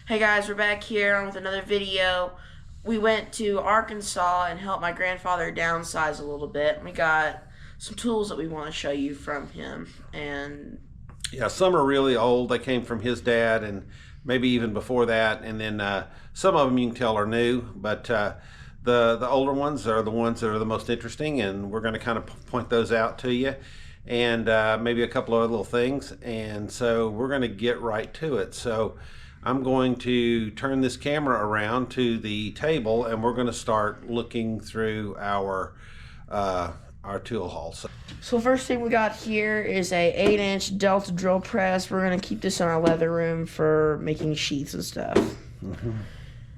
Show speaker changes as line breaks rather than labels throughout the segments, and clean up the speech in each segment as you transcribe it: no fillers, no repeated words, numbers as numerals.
Hey guys, we're back here with another video. We went to Arkansas and helped my grandfather downsize a little bit. We got some tools that we want to show you from him. And
Yeah, some are really old. They came from his dad and maybe even before that. And then some of them you can tell are new, but the older ones are the ones that are the most interesting, and we're going to kind of point those out to you, and maybe a couple of other little things. And so we're going to get right to it. So I'm going to turn this camera around to the table, and we're going to start looking through our tool haul.
so first thing we got here is a 8-inch Delta drill press. We're gonna keep this in our leather room for making sheaths and stuff.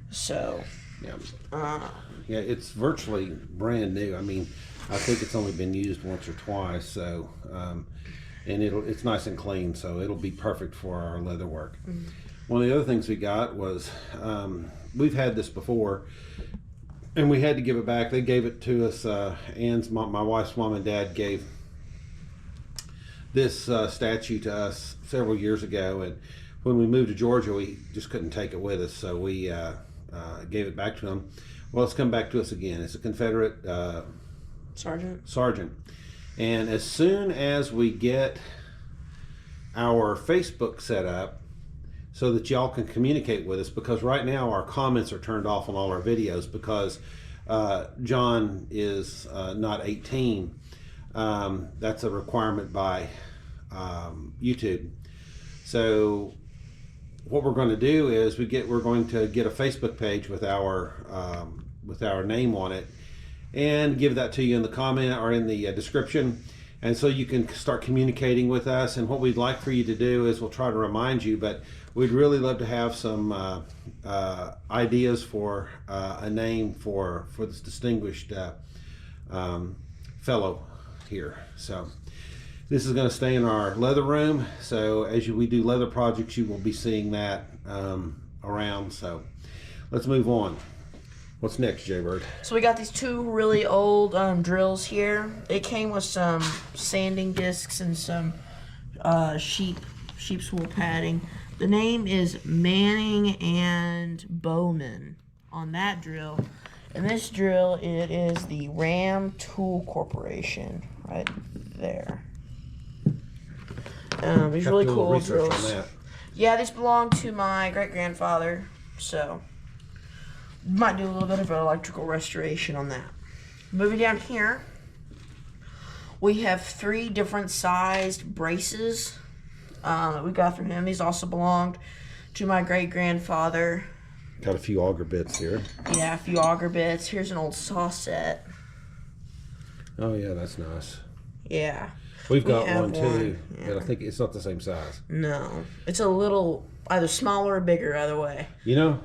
So
yeah, it's virtually brand new. I mean, I think it's only been used once or twice. So and it's nice and clean, so it'll be perfect for our leather work. One of the other things we got was we've had this before, and we had to give it back. They gave it to us. Ann's mom, my wife's mom and dad gave this statue to us several years ago, and when we moved to Georgia, we just couldn't take it with us, so we gave it back to them. Well, it's come back to us again. It's a Confederate sergeant, and as soon as we get our Facebook set up so that y'all can communicate with us, because right now our comments are turned off on all our videos because John is not 18. That's a requirement by YouTube. So what we're going to do is we're going to get a Facebook page with our name on it, and give that to you in the comment or in the description, and so you can start communicating with us. And what we'd like for you to do is we'll try to remind you, but we'd really love to have some ideas for a name for this distinguished fellow here. So this is going to stay in our leather room. So as we do leather projects, you will be seeing that around. So let's move on. What's next, Jaybird?
So we got these two really old drills here. It came with some sanding discs and some sheep's wool padding. The name is Manning and Bowman on that drill. And this drill, it is the Ram Tool Corporation right there. These really cool drills. Yeah, these belong to my great-grandfather, so might do a little bit of an electrical restoration on that. Moving down here, we have 3 different sized braces that we got from him. These also belonged to my great-grandfather.
Got a few auger bits here.
Yeah, a few auger bits. Here's an old saw set.
Oh yeah, that's nice.
Yeah.
We've got one too, but I think it's not the same size.
No. It's a little either smaller or bigger, either way.
You know,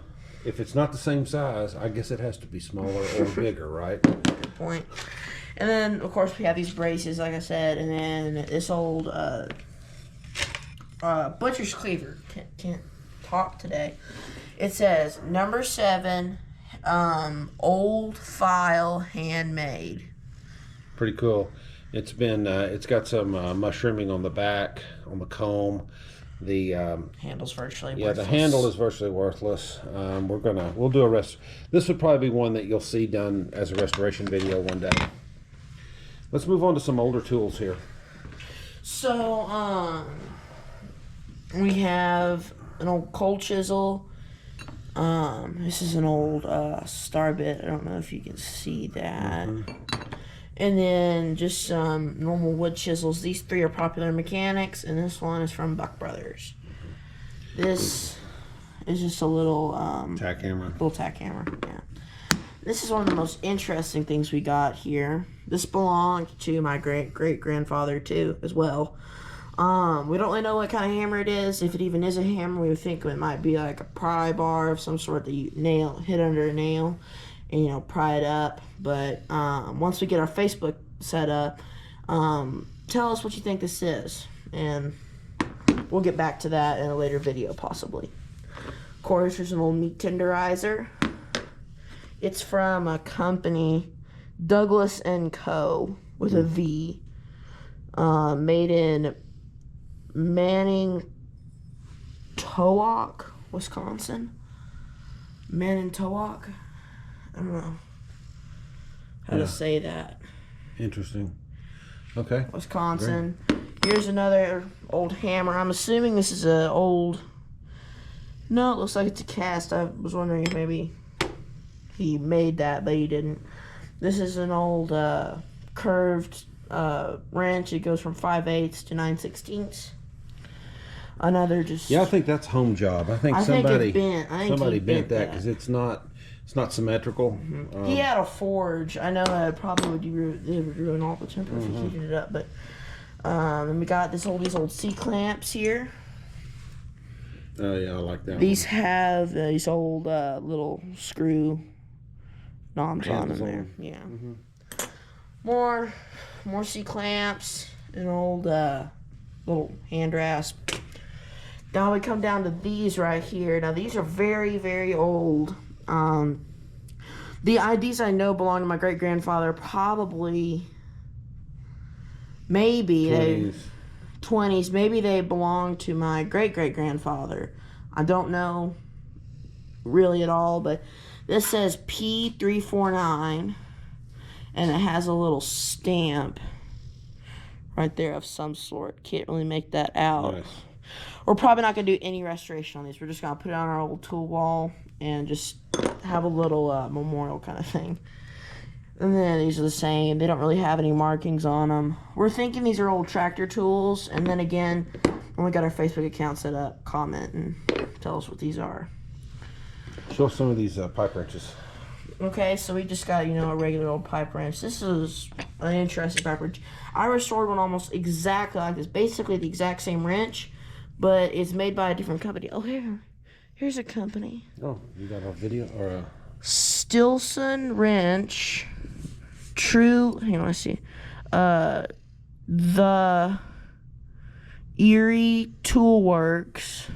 if it's not the same size, I guess it has to be smaller or bigger, right?
Good point. And then, of course, we have these braces, like I said, and then this old butcher's cleaver. Can't talk today. It says number 7, old file, handmade.
Pretty cool. It's been it's got some mushrooming on the back, on the comb. The
handle's virtually
worthless.
The
handle is virtually worthless. We'll do a rest. This would probably be one that you'll see done as a restoration video one day. Let's move on to some older tools here.
So we have an old cold chisel. This is an old star bit. I don't know if you can see that. And then just some normal wood chisels. These 3 are Popular Mechanics, and this one is from Buck Brothers. This is just a little
tack hammer.
Yeah. This is one of the most interesting things we got here. This belonged to my great-grandfather too, as well. We don't really know what kind of hammer it is. If it even is a hammer, we would think it might be like a pry bar of some sort that you hit under a nail and, pry it up. But once we get our Facebook set up, tell us what you think this is, and we'll get back to that in a later video, possibly. Of course, there's an old meat tenderizer. It's from a company, Douglas & Co. with a V, made in Manning, Towac, Wisconsin. Manitowoc. I don't know how to say that.
Interesting. Okay.
Wisconsin. Here's another old hammer. I'm assuming this is a old. No, it looks like it's a cast. I was wondering if maybe he made that, but he didn't. This is an old curved wrench. It goes from 5/8 to 9/16. Another just.
Yeah, I think that's home job. I think
I
somebody
think it's bent. I think
somebody
he
bent that
that.
because it's not symmetrical.
He had a forge. I know that probably would ruin all the temper if he heated it up. But and we got these old C clamps here.
Oh yeah, I like that.
These have these old little screw knobs on them there. Yeah. More C clamps. An old little hand rasp. Now we come down to these right here. Now these are very, very old. The IDs I know belong to my great grandfather. Probably, maybe 20s. Maybe they belong to my great great grandfather. I don't know really at all. But this says P349, and it has a little stamp right there of some sort. Can't really make that out.
Nice.
We're probably not going to do any restoration on these. We're just going to put it on our old tool wall and just have a little memorial kind of thing. And then these are the same. They don't really have any markings on them. We're thinking these are old tractor tools. And then again, when we got our Facebook account set up, comment and tell us what these are.
Show some of these pipe wrenches.
Okay, so we just got, a regular old pipe wrench. This is an interesting pipe wrench. I restored one almost exactly like this. Basically the exact same wrench, but it's made by a different company. Oh, here's a company.
Oh, you got a video or a...
Stilson Wrench. True, hang on, let's see. The Erie Tool Works.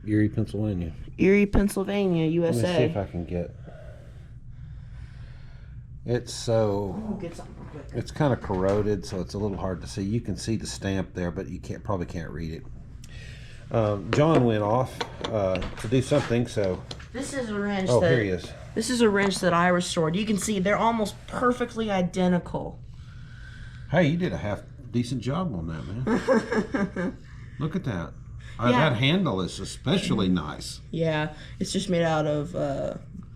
Erie, Pennsylvania.
Erie, Pennsylvania, USA.
Let me see if I can get... It's so...
We'll get something real quick.
It's kind of corroded, so it's a little hard to see. You can see the stamp there, but you probably can't read it. John went off to do something, so...
This is a wrench
Oh, here he is.
This is a wrench that I restored. You can see they're almost perfectly identical.
Hey, you did a half decent job on that, man. Look at that.
Yeah.
That handle is especially nice.
Yeah, it's just made out of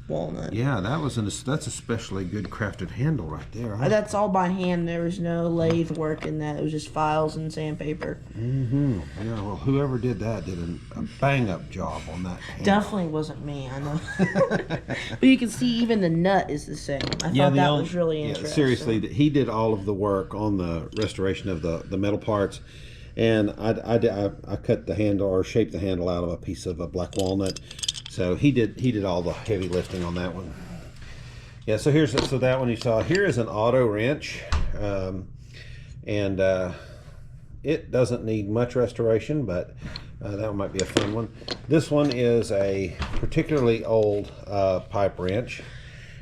walnut.
Yeah, that's especially good crafted handle right there. Huh?
That's all by hand. There was no lathe work in that. It was just files and sandpaper.
Mm-hmm. Yeah, well, whoever did that did a bang-up job on that handle.
Definitely wasn't me, I know. But you can see even the nut is the same. I thought that was really interesting.
Seriously, he did all of the work on the restoration of the metal parts. And I cut the handle or shaped the handle out of a piece of a black walnut. So he did all the heavy lifting on that one. Yeah. So that one you saw. Here is an auto wrench, and it doesn't need much restoration, but that one might be a fun one. This one is a particularly old pipe wrench.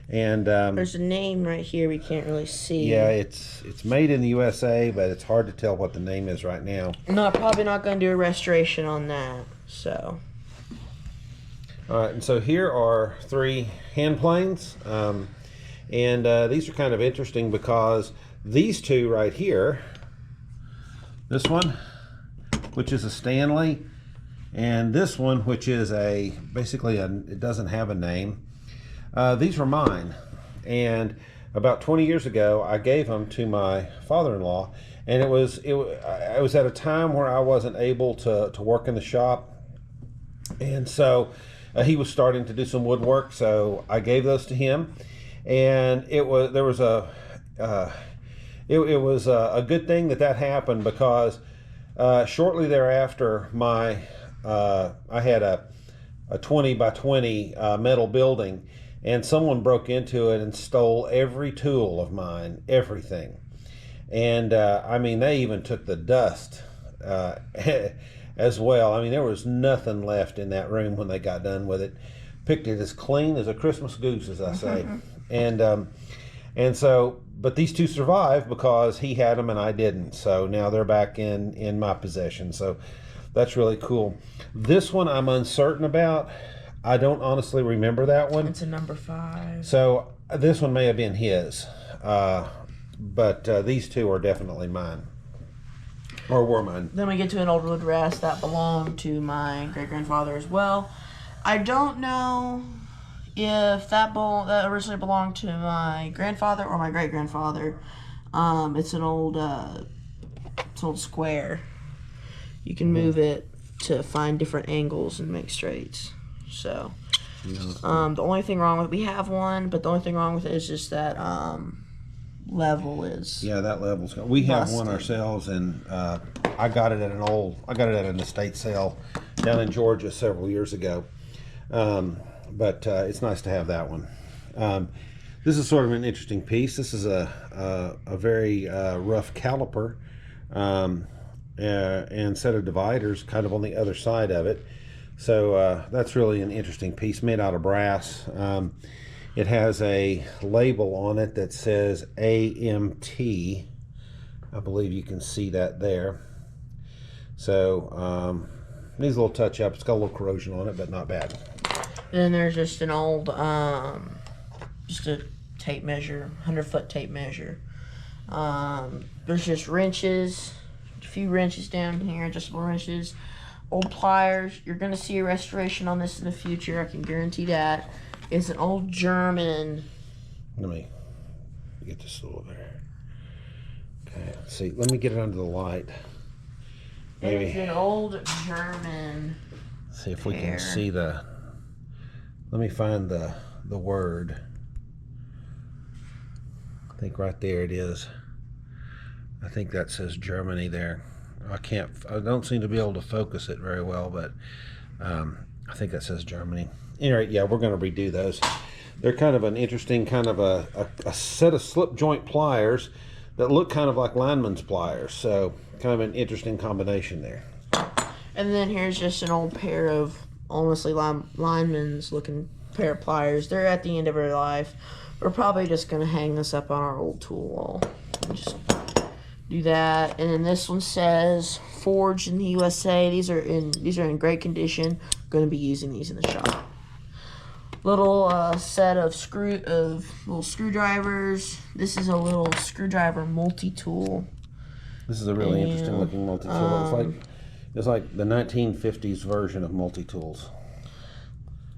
And
there's a name right here we can't really see.
Yeah, it's made in the USA, but it's hard to tell what the name is right now.
No, probably not going to do a restoration on that. So.
All right, and so here are 3 hand planes, and these are kind of interesting because these 2 right here, this one, which is a Stanley, and this one, which is basically it doesn't have a name. These were mine, and about 20 years ago I gave them to my father-in-law, and it was at a time where I wasn't able to work in the shop, and so he was starting to do some woodwork, so I gave those to him, and it was a good thing that happened because shortly thereafter I had a 20 by 20 metal building. And someone broke into it and stole every tool of mine, everything. And I mean, they even took the dust as well. I mean, there was nothing left in that room when they got done with it. Picked it as clean as a Christmas goose, as I say. And so, but these 2 survived because he had them and I didn't. So now they're back in my possession. So That's really cool. This one I'm uncertain about. I don't honestly remember that one.
It's a number 5.
So this one may have been his. But these two are definitely mine. Or were mine.
Then we get to an old wood rest that belonged to my great-grandfather as well. I don't know if that originally belonged to my grandfather or my great-grandfather. It's an old square. You can move it to find different angles and make straights. So, the only thing wrong with we have one, but the only thing wrong with it is just that level is.
Yeah, that level's. We have
busted.
one ourselves, and I got it at an estate sale down in Georgia several years ago. But it's nice to have that one. This is sort of an interesting piece. This is a very rough caliper and set of dividers kind of on the other side of it. So that's really an interesting piece made out of brass. It has a label on it that says AMT. I believe you can see that there. So needs a little touch up. It's got a little corrosion on it, but not bad.
And then there's just an old, just a tape measure, 100-foot tape measure. There's just wrenches, a few wrenches down here, adjustable wrenches, old pliers. You're going to see a restoration on this in the future, I can guarantee that. It's an old German.
Let me get this over there. Okay, let's see. Let me get it under the light. Maybe.
It's an old German.
See if we can see the. Let me find the word. I think right there it is. I think that says Germany there. I don't seem to be able to focus it very well, but I think that says Germany. Anyway, yeah, we're going to redo those. They're kind of an interesting kind of a set of slip joint pliers that look kind of like lineman's pliers. So kind of an interesting combination there.
And then here's just an old pair of honestly lineman's looking pair of pliers. They're at the end of their life. We're probably just going to hang this up on our old tool wall. Just do that. And then this one says forged in the USA. These are in great condition. Going to be using these in the shop. Little set of little screwdrivers. This is a little screwdriver multi-tool.
This is a really interesting looking multi-tool. It's like the 1950s version of multi-tools.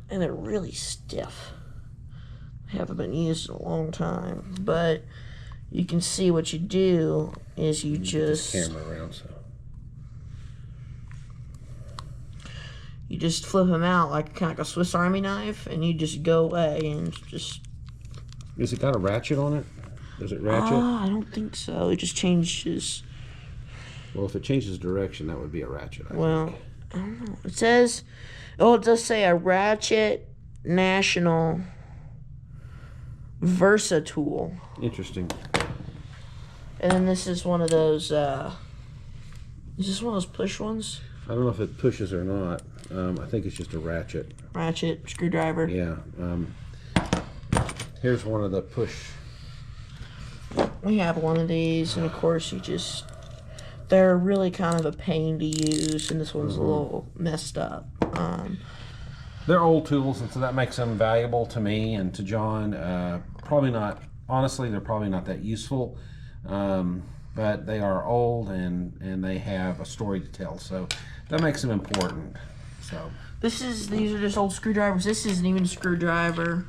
And they're really stiff. Haven't been used in a long time, but you can see what you do is you just
camera around, so
you just flip them out like kind of like a Swiss Army knife, and you just go away and just.
Is it got a ratchet on it? Does it ratchet?
I don't think so. It just changes.
Well, if it changes direction, that would be a ratchet. I think.
I don't know. It says, it does say a Ratchet National Versa tool.
Interesting.
And then this is one of those. Is this one of those push ones?
I don't know if it pushes or not. I think it's just a ratchet.
Ratchet screwdriver.
Yeah. Here's one of the push.
We have one of these, and of course they're really kind of a pain to use, and this one's a little messed up.
They're old tools, and so that makes them valuable to me and to John. Probably not, honestly, they're probably not that useful, but they are old and they have a story to tell, so that makes them important. So
these are just old screwdrivers. This isn't even a screwdriver.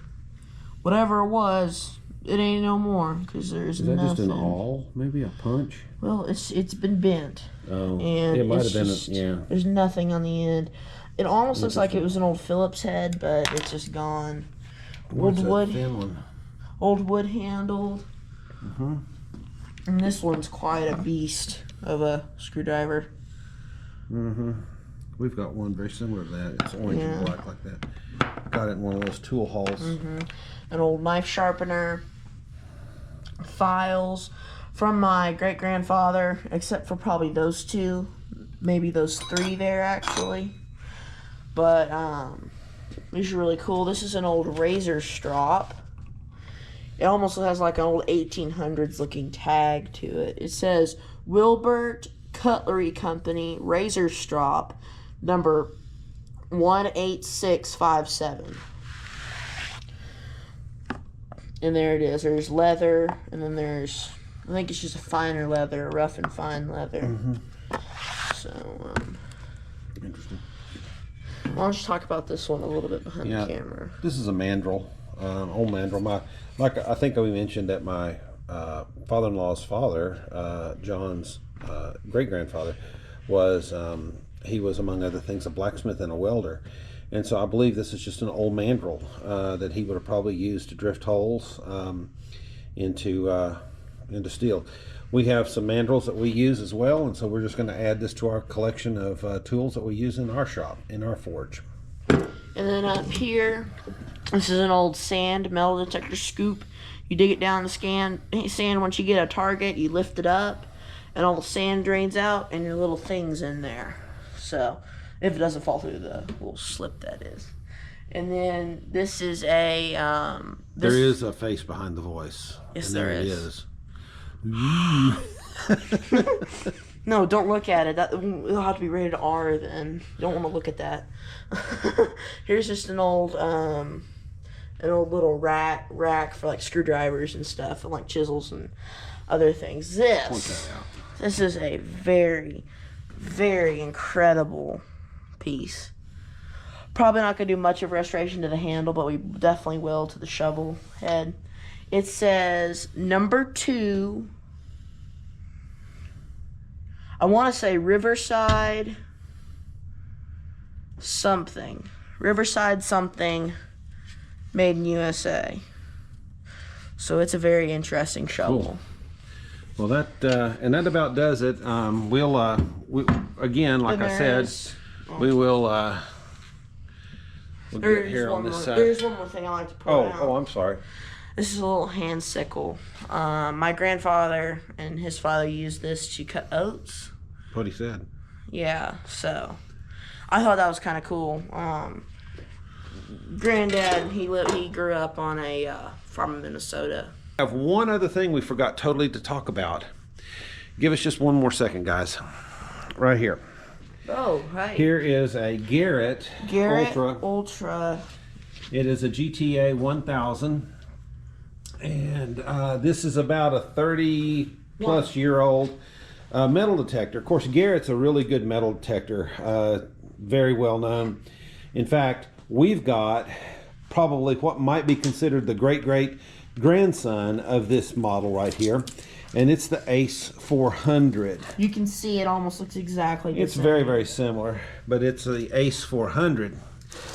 Whatever it was, it ain't no more, because there's nothing.
Is that just an awl? Maybe a punch?
Well, it's been bent.
Oh,
and
it might have been. Yeah.
There's nothing on the end. It almost looks like it was an old Phillips head, but it's just gone.
Old wood. Thin one?
Old wood handled. And this one's quite a beast of a screwdriver.
We've got one very similar to that. It's orange and black like that. Got it in one of those tool hauls.
An old knife sharpener. Files from my great-grandfather, except for probably those two. Maybe those three there, actually. But these are really cool. This is an old razor strop. It almost has like an old 1800s looking tag to it. It says Wilbert Cutlery Company razor strop number 18657. And there it is. There's leather, and then there's, I think it's just a finer leather, rough and fine leather. So,
Interesting.
why don't you talk about this one a little bit behind the camera?
This is a mandrel, old mandrel. Like I think we mentioned that my father-in-law's father, John's great-grandfather, was he was, among other things, a blacksmith and a welder. And so I believe this is just an old mandrel that he would have probably used to drift holes into steel. We have some mandrels that we use as well, and so we're just going to add this to our collection of tools that we use in our shop, in our forge.
And then up here, this is an old sand metal detector scoop. You dig it down the sand. Once you get a target, you lift it up, and all the sand drains out, and your little thing's in there. So, if it doesn't fall through the little slip, that is. And then this is a...
there is a face behind the voice.
Yes,
and
there
it
is. No, don't look at it. It'll have to be rated R then. You don't want to look at that. Here's just an old little rack for like screwdrivers and stuff, and like chisels and other things. This is a very, very incredible piece. Probably not going to do much of restoration to the handle, but we definitely will to the shovel head. It says number 2. I want to say Riverside something. Riverside something made in USA. So it's a very interesting shovel.
Cool. Well, that about does it. Again, like I said, we will we'll get here on this side.
There's one more thing I like to point out.
Oh, I'm sorry.
This is a little hand sickle. My grandfather and his father used this to cut oats.
What he said.
Yeah, so I thought that was kind of cool. Granddad, he grew up on a farm in Minnesota.
I have one other thing we forgot totally to talk about. Give us just one more second, guys. Right here.
Oh, right.
Here is a Garrett
Ultra.
It is a GTA 1000. And this is about a 30-plus year old metal detector. Of course, Garrett's a really good metal detector, very well known. In fact, we've got probably what might be considered the great-grandson of this model right here, and it's the Ace 400.
You can see it almost looks exactly the same.
It's very, very similar, but it's the Ace 400.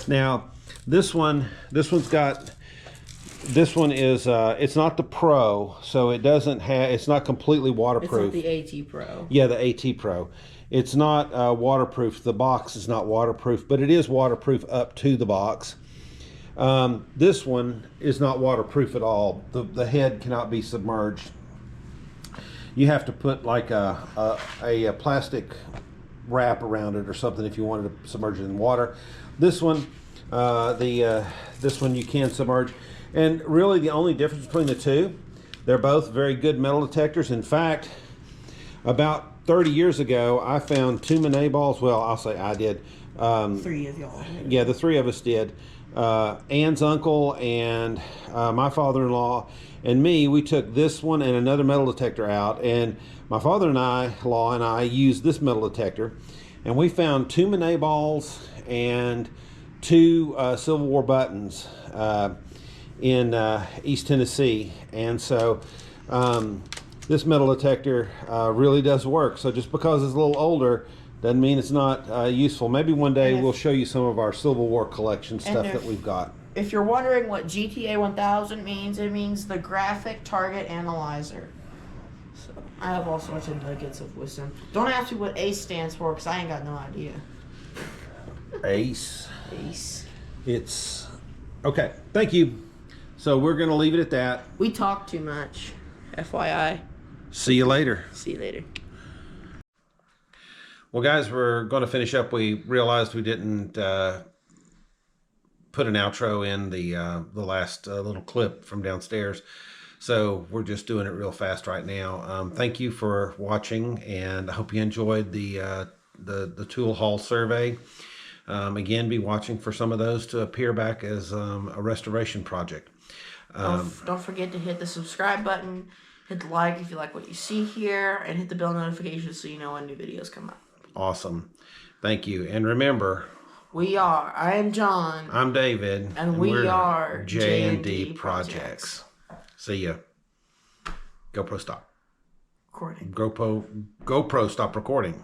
Now, this one is it's not the Pro, so it doesn't have, it's not completely waterproof.
It's not the AT Pro.
Yeah, the AT Pro. It's not waterproof. The box is not waterproof, but it is waterproof up to the box. This one is not waterproof at all. The head cannot be submerged. You have to put like a plastic wrap around it or something if you wanted to submerge it in water. This one, this one you can submerge. And really the only difference between the two, they're both very good metal detectors. In fact, about 30 years ago, I found 2 Monet balls. Well, I'll say I did.
3 of y'all.
Yeah, the 3 of us did. Ann's uncle and my father-in-law and me, we took this one and another metal detector out. And my father-in-law and I used this metal detector. And we found 2 Monet balls and 2 Civil War buttons in East Tennessee. And so this metal detector really does work. So just because it's a little older doesn't mean it's not useful. Maybe one day we'll show you some of our Civil War collection stuff that we've got.
If you're wondering what GTA 1000 means, it means the Graphic Target Analyzer. So I have all sorts of nuggets of wisdom. Don't ask me what ACE stands for, because I ain't got no idea.
ACE.
ACE.
It's okay. Thank you. So we're going to leave it at that.
We talk too much. FYI.
See you later.
See you later.
Well, guys, we're going to finish up. We realized we didn't put an outro in the last little clip from downstairs. So we're just doing it real fast right now. Thank you for watching, and I hope you enjoyed the tool haul survey. Again, be watching for some of those to appear back as a restoration project.
Don't forget to hit the subscribe button, hit the like if you like what you see here, and hit the bell notification so you know when new videos come out.
Awesome. Thank you. And remember,
I am John.
I'm David.
And we are
J&D Projects. See ya. GoPro stop.
Recording.
GoPro stop recording.